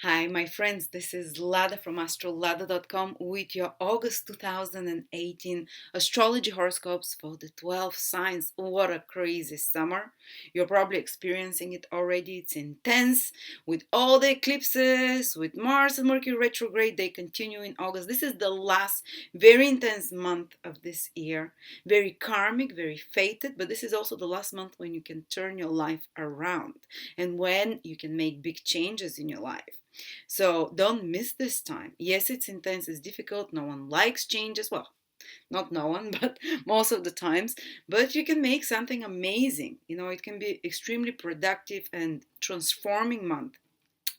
Hi, my friends. This is Lada from astrolada.com with your August 2018 astrology horoscopes for the 12 signs. What a crazy summer! You're probably experiencing it already. It's intense with all the eclipses, with Mars and Mercury retrograde. They continue in August. This is the last very intense month of this year. Very karmic, very fated, but this is also the last month when you can turn your life around and when you can make big changes in your life. So don't miss this time. Yes, it's intense, it's difficult. No one likes changes. Well, not no one, but most of the times. But you can make something amazing. It can be extremely productive and transforming month.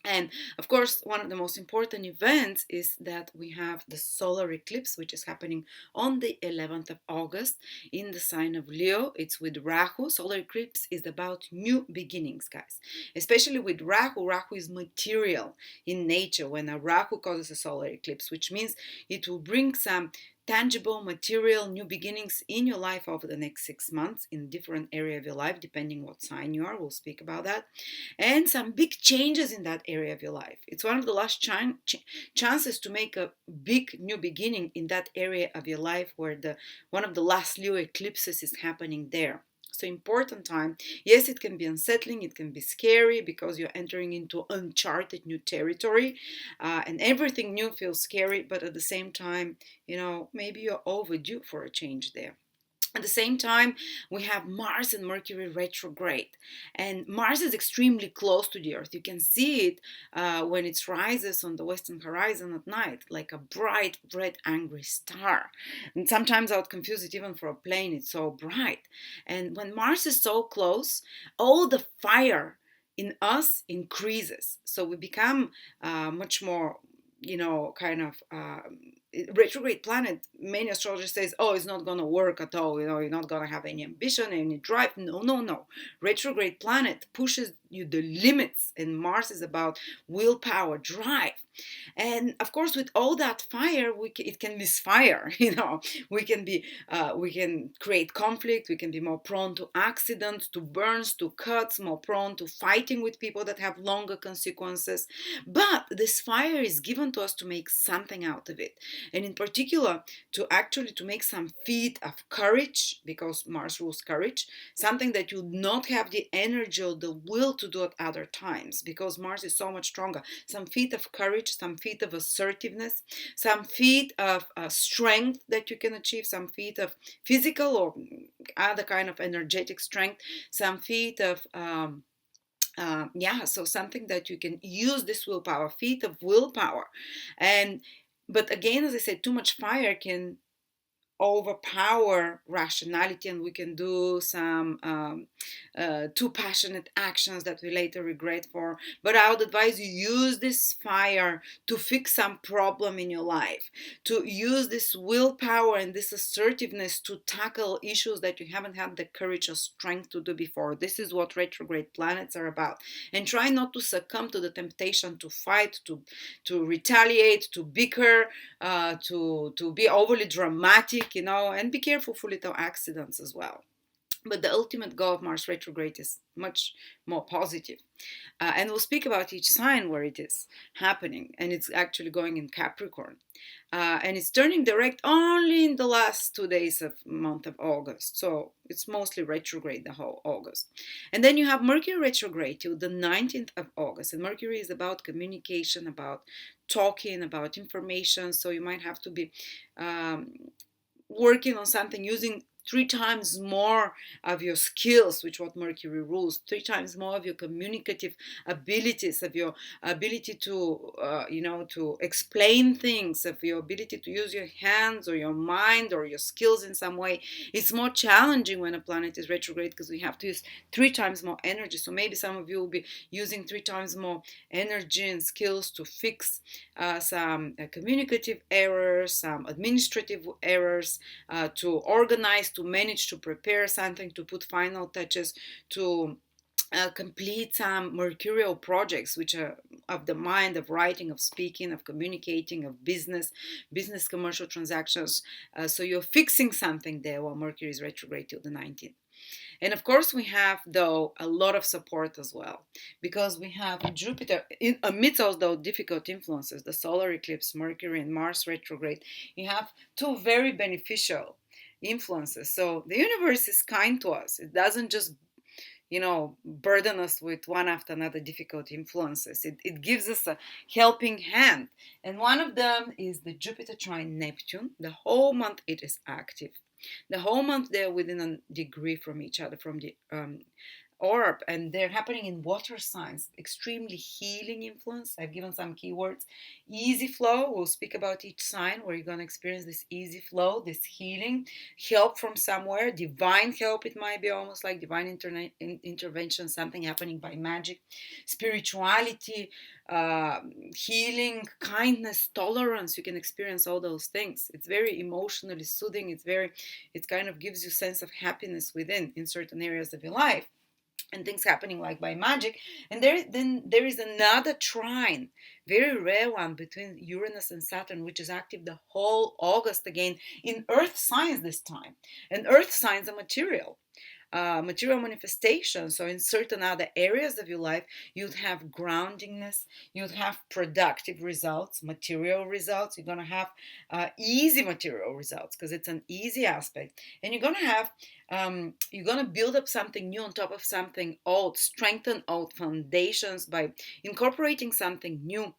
And of course, one of the most important events is that we have the solar eclipse, which is happening on the 11th of August in the sign of Leo. It's with Rahu. Solar eclipse is about new beginnings, guys. Especially with Rahu. Rahu is material in nature when a Rahu causes a solar eclipse, which means it will bring some tangible, material, new beginnings in your life over the next 6 months in different area of your life, depending what sign you are. We'll speak about that, and some big changes in that area of your life. It's one of the last chances to make a big new beginning in that area of your life where the one of the last Leo eclipses is happening there. So important time. Yes, it can be unsettling, it can be scary because you're entering into uncharted new territory, and everything new feels scary, but at the same time, maybe you're overdue for a change there. At the same time, we have Mars and Mercury retrograde. And Mars is extremely close to the Earth. You can see it when it rises on the western horizon at night, like a bright, red, angry star. And sometimes I would confuse it even for a plane, it's so bright. And when Mars is so close, all the fire in us increases. So we become much more, kind of retrograde planet. Many astrologers says, oh, it's not going to work at all, you're not going to have any ambition, any drive. No, no, no. Retrograde planet pushes you the limits, and Mars is about willpower, drive. And of course, with all that fire, it can misfire. We can create conflict, we can be more prone to accidents, to burns, to cuts, more prone to fighting with people that have longer consequences. But this fire is given to us to make something out of it, and in particular to make some feat of courage, because Mars rules courage, something that you not have the energy or the will to do at other times, because Mars is so much stronger. Some feat of courage, some feat of assertiveness, some feat of strength that you can achieve, some feat of physical or other kind of energetic strength, some feat of so something that you can use this willpower, feat of willpower. And but again, as I said, too much fire can overpower rationality, and we can do some too passionate actions that we later regret for. But I would advise you use this fire to fix some problem in your life, to use this willpower and this assertiveness to tackle issues that you haven't had the courage or strength to do before. This is what retrograde planets are about. And try not to succumb to the temptation to fight, to retaliate, to bicker, to be overly dramatic, and be careful for little accidents as well. But the ultimate goal of Mars retrograde is much more positive. And we'll speak about each sign where it is happening. And it's actually going in Capricorn. And it's turning direct only in the last 2 days of month of August. So it's mostly retrograde the whole August. And then you have Mercury retrograde till the 19th of August. And Mercury is about communication, about talking, about information. So you might have to be working on something using 3 times more of your skills, which what Mercury rules, 3 times more of your communicative abilities, of your ability to, to explain things, of your ability to use your hands or your mind or your skills in some way. It's more challenging when a planet is retrograde because we have to use 3 times more energy. So maybe some of you will be using 3 times more energy and skills to fix some communicative errors, some administrative errors, to organize, to manage, to prepare something, to put final touches, to complete some mercurial projects, which are of the mind, of writing, of speaking, of communicating, of business commercial transactions. So you're fixing something there while Mercury is retrograde till the 19th. And of course, we have, though, a lot of support as well, because we have Jupiter, amidst all those difficult influences, the solar eclipse, Mercury, and Mars retrograde. You have two very beneficial influences. So the universe is kind to us. It doesn't just burden us with one after another difficult influences. It gives us a helping hand. And one of them is the Jupiter trine Neptune. The whole month it is active. The whole month they're within a degree from each other, from the orb, and they're happening in water signs. Extremely healing influence. I've given some keywords. Easy flow, we'll speak about each sign where you're going to experience this easy flow, this healing, help from somewhere, divine help. It might be almost like divine intervention, something happening by magic. Spirituality, healing, kindness, tolerance. You can experience all those things. It's very emotionally soothing. It kind of gives you sense of happiness within in certain areas of your life, and things happening like by magic. And then there is another trine, very rare one, between Uranus and Saturn, which is active the whole August, again in earth signs this time. And earth signs are material manifestation. So in certain other areas of your life, you'd have groundingness, you'd have productive results, material results. You're going to have easy material results because it's an easy aspect. And you're going to have you're going to build up something new on top of something old, strengthen old foundations by incorporating something new,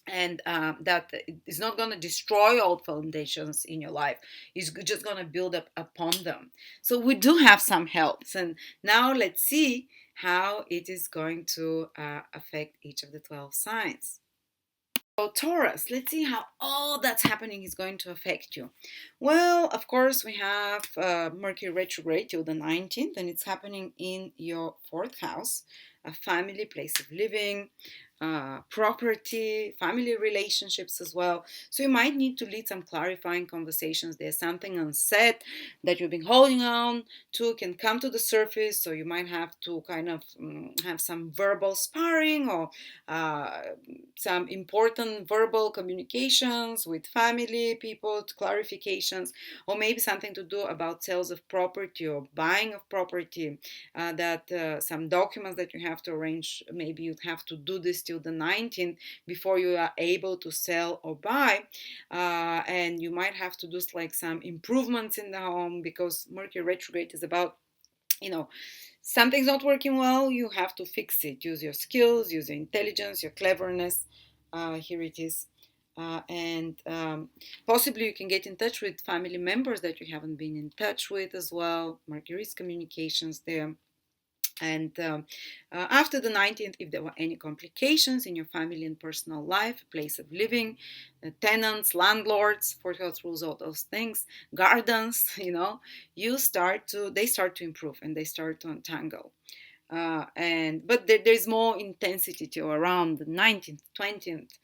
and that is not going to destroy old foundations in your life. It's just going to build up upon them. So we do have some helps, and now let's see how it is going to affect each of the 12 signs. So Taurus, let's see how all that's happening is going to affect you. Well, of course, we have Mercury retrograde till the 19th, and it's happening in your fourth house, a family, place of living, property, family relationships as well. So you might need to lead some clarifying conversations. There's something unsaid that you've been holding on to can come to the surface. So you might have to kind of have some verbal sparring, or some important verbal communications with family people, clarifications, or maybe something to do about sales of property or buying of property, that some documents that you have to arrange. Maybe you'd have to do this till the 19th before you are able to sell or buy, and you might have to do like some improvements in the home, because Mercury retrograde is about, something's not working well, you have to fix it. Use your skills, use your intelligence, your cleverness. Here it is. And possibly you can get in touch with family members that you haven't been in touch with as well. Mercury's communications there. And after the 19th, if there were any complications in your family and personal life, place of living, tenants, landlords, fourth house rules, all those things, gardens, they start to improve and they start to untangle. But there's more intensity to around the 19th, 20th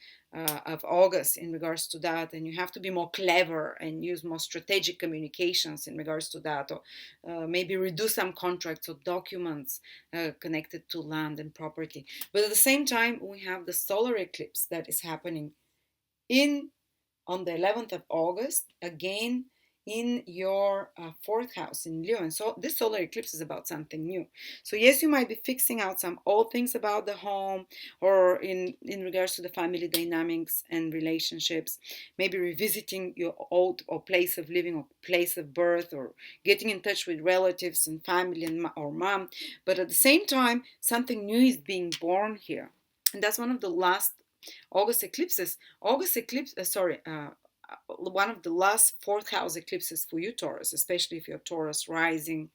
of August in regards to that, and you have to be more clever and use more strategic communications in regards to that, or maybe reduce some contracts or documents connected to land and property. But at the same time, we have the solar eclipse that is happening on the 11th of August, again in your fourth house in Leo. And so this solar eclipse is about something new. So yes, you might be fixing out some old things about the home, or in regards to the family dynamics and relationships, maybe revisiting your old or place of living or place of birth, or getting in touch with relatives and family or mom. But at the same time, something new is being born here. And that's one of the last August eclipses. One of the last fourth house eclipses for you, Taurus, especially if you're Taurus rising.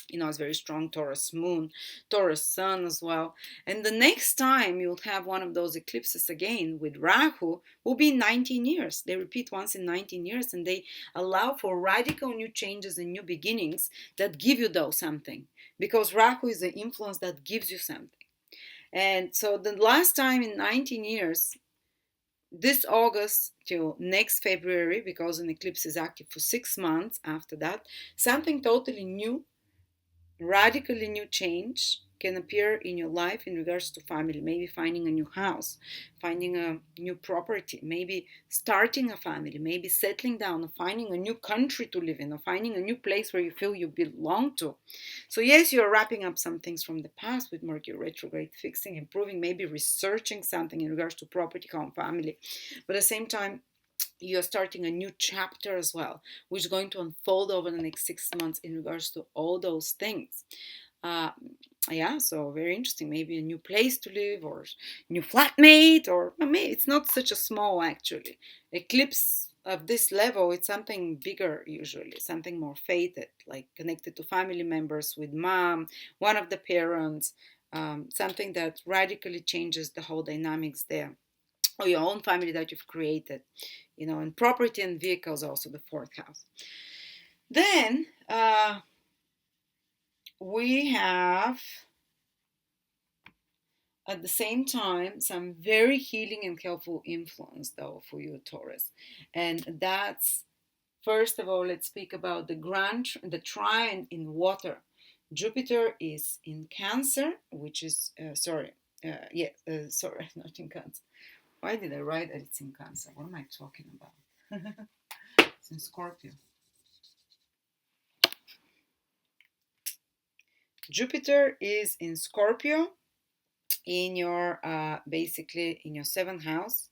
It's very strong Taurus moon, Taurus sun as well. And the next time you'll have one of those eclipses again with Rahu will be in 19 years. They repeat once in 19 years, and they allow for radical new changes and new beginnings that give you, though, something. Because Rahu is the influence that gives you something. And so the last time in 19 years, this August till next February, because an eclipse is active for 6 months after that, something totally new, radically new change can appear in your life in regards to family. Maybe finding a new house, finding a new property, maybe starting a family, maybe settling down, or finding a new country to live in, or finding a new place where you feel you belong to. So yes, you're wrapping up some things from the past with Mercury retrograde, fixing, improving, maybe researching something in regards to property, home, family. But at the same time, you're starting a new chapter as well, which is going to unfold over the next 6 months in regards to all those things. Uh, yeah, so very interesting. Maybe a new place to live, or new flatmate, or maybe it's not such a small actually. Eclipse of this level, it's something bigger usually, something more fated, like connected to family members, with mom, one of the parents, something that radically changes the whole dynamics there, or your own family that you've created, and property and vehicles, also the fourth house. Then we have at the same time some very healing and helpful influence though for you, Taurus. And that's, first of all, let's speak about the trine in water. Jupiter is in Cancer, which is sorry, not in Cancer. Why did I write that it's in Cancer? What am I talking about? It's in Scorpio. Jupiter is in Scorpio, in your basically in your seventh house,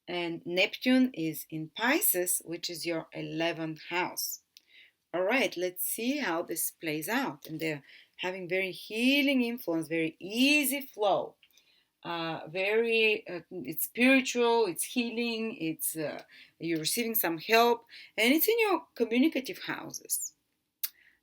and Neptune is in Pisces, which is your 11th house. All right, let's see how this plays out. And they're having very healing influence, very easy flow. It's spiritual, it's healing, it's you're receiving some help, and it's in your communicative houses.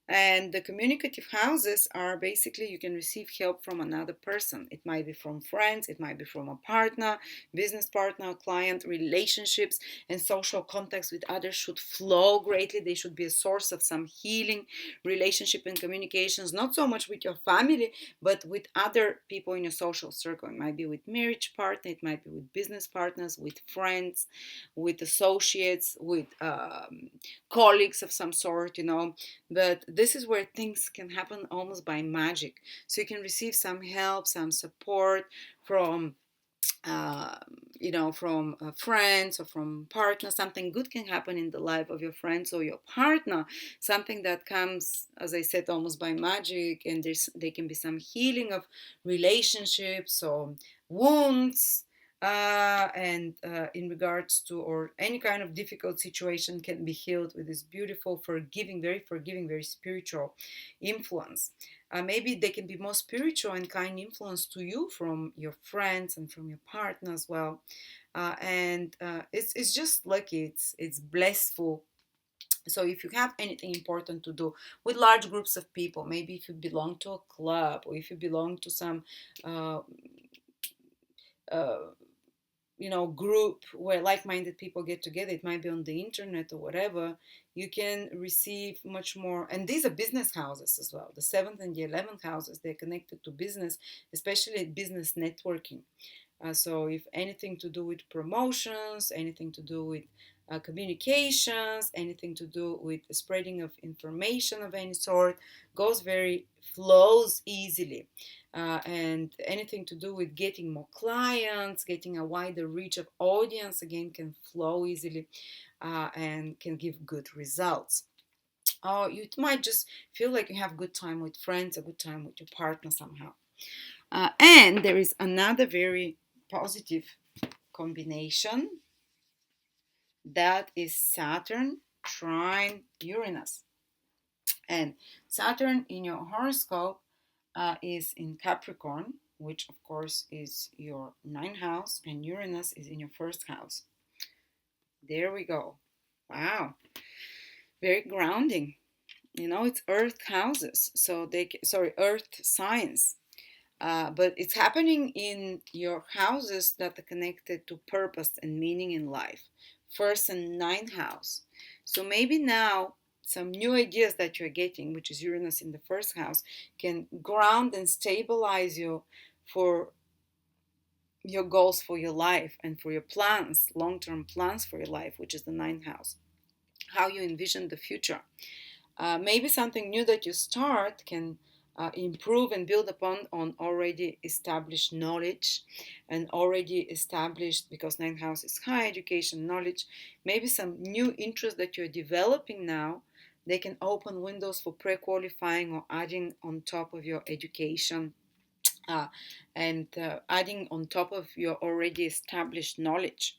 And the communicative houses are basically, you can receive help from another person. It might be from friends, it might be from a partner, business partner, client. Relationships and social contacts with others should flow greatly. They should be a source of some healing, relationship and communications, not so much with your family, but with other people in your social circle. It might be with marriage partner, it might be with business partners, with friends, with associates, with colleagues of some sort. But this is where things can happen almost by magic. So you can receive some help, some support from uh, from friends or from partners. Something good can happen in the life of your friends or your partner, something that comes, as I said, almost by magic. And there can be some healing of relationships or wounds, and in regards to, or any kind of difficult situation can be healed with this beautiful, forgiving, very spiritual influence. Maybe they can be more spiritual and kind influence to you from your friends and from your partner as well. And it's just lucky, it's blissful. So if you have anything important to do with large groups of people, maybe if you belong to a club, or if you belong to some uh, uh, group where like-minded people get together, it might be on the internet or whatever, you can receive much more. And these are business houses as well. The 7th and the 11th houses, they're connected to business, especially business networking. So if anything to do with promotions, anything to do with communications, anything to do with spreading of information of any sort, flows easily. And anything to do with getting more clients, getting a wider reach of audience, again, can flow easily, and can give good results. You might just feel like you have good time with friends, a good time with your partner somehow. And there is another very positive combination, that is Saturn trine Uranus. And Saturn in your horoscope is in Capricorn, which of course is your ninth house, and Uranus is in your first house. There we go. Wow, very grounding. It's earth houses, so earth signs. But it's happening in your houses that are connected to purpose and meaning in life. First and ninth house. So maybe now some new ideas that you're getting, which is Uranus in the first house, can ground and stabilize you for your goals for your life and for your plans, long-term plans for your life, which is the ninth house. How you envision the future. Maybe something new that you start can improve and build upon on already established knowledge and already established, because ninth house is high education knowledge, maybe some new interest that you're developing now. They can open windows for pre-qualifying or adding on top of your education, and adding on top of your already established knowledge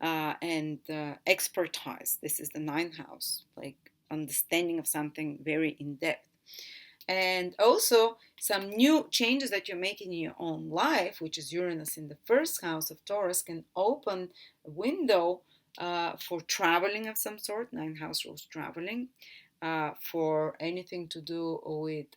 and expertise. This is the ninth house, like understanding of something very in depth. And also some new changes that you're making in your own life, which is Uranus in the first house of Taurus, can open a window for traveling of some sort. Ninth house rules traveling, for anything to do with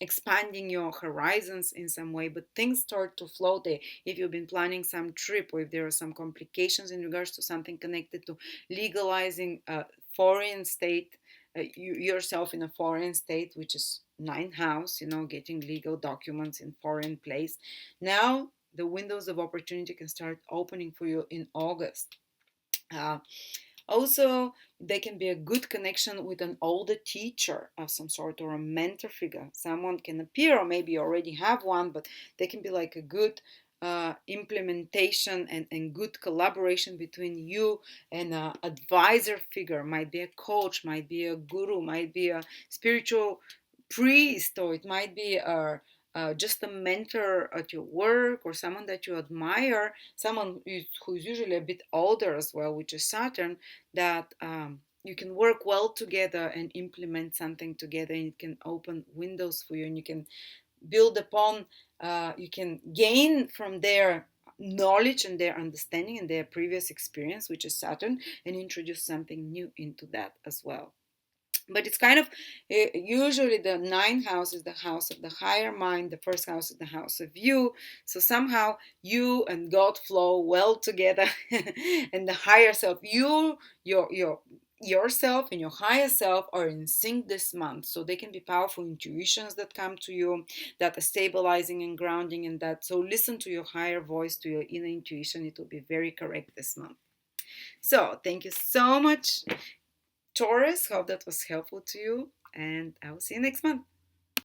expanding your horizons in some way. But things start to flow there. If you've been planning some trip, or if there are some complications in regards to something connected to legalizing a foreign state, yourself in a foreign state, which is ninth house, getting legal documents in foreign place. Now the windows of opportunity can start opening for you in August. Uh, Also, they can be a good connection with an older teacher of some sort, or a mentor figure. Someone can appear, or maybe you already have one, but they can be like a good implementation and good collaboration between you and an advisor figure. Might be a coach, might be a guru, might be a spiritual priest, or it might be just a mentor at your work, or someone that you admire, someone who's usually a bit older as well, which is Saturn, that you can work well together and implement something together, and it can open windows for you, and you can build upon, you can gain from their knowledge and their understanding and their previous experience, which is Saturn, and introduce something new into that as well. But it's kind of, usually the ninth house is the house of the higher mind, the first house is the house of you. So somehow you and God flow well together and the higher self, your yourself and your higher self are in sync this month. So they can be powerful intuitions that come to you, that are stabilizing and grounding, and that, so listen to your higher voice, to your inner intuition. It will be very correct this month. So thank you so much, Taurus. Hope that was helpful to you, and I will see you next month.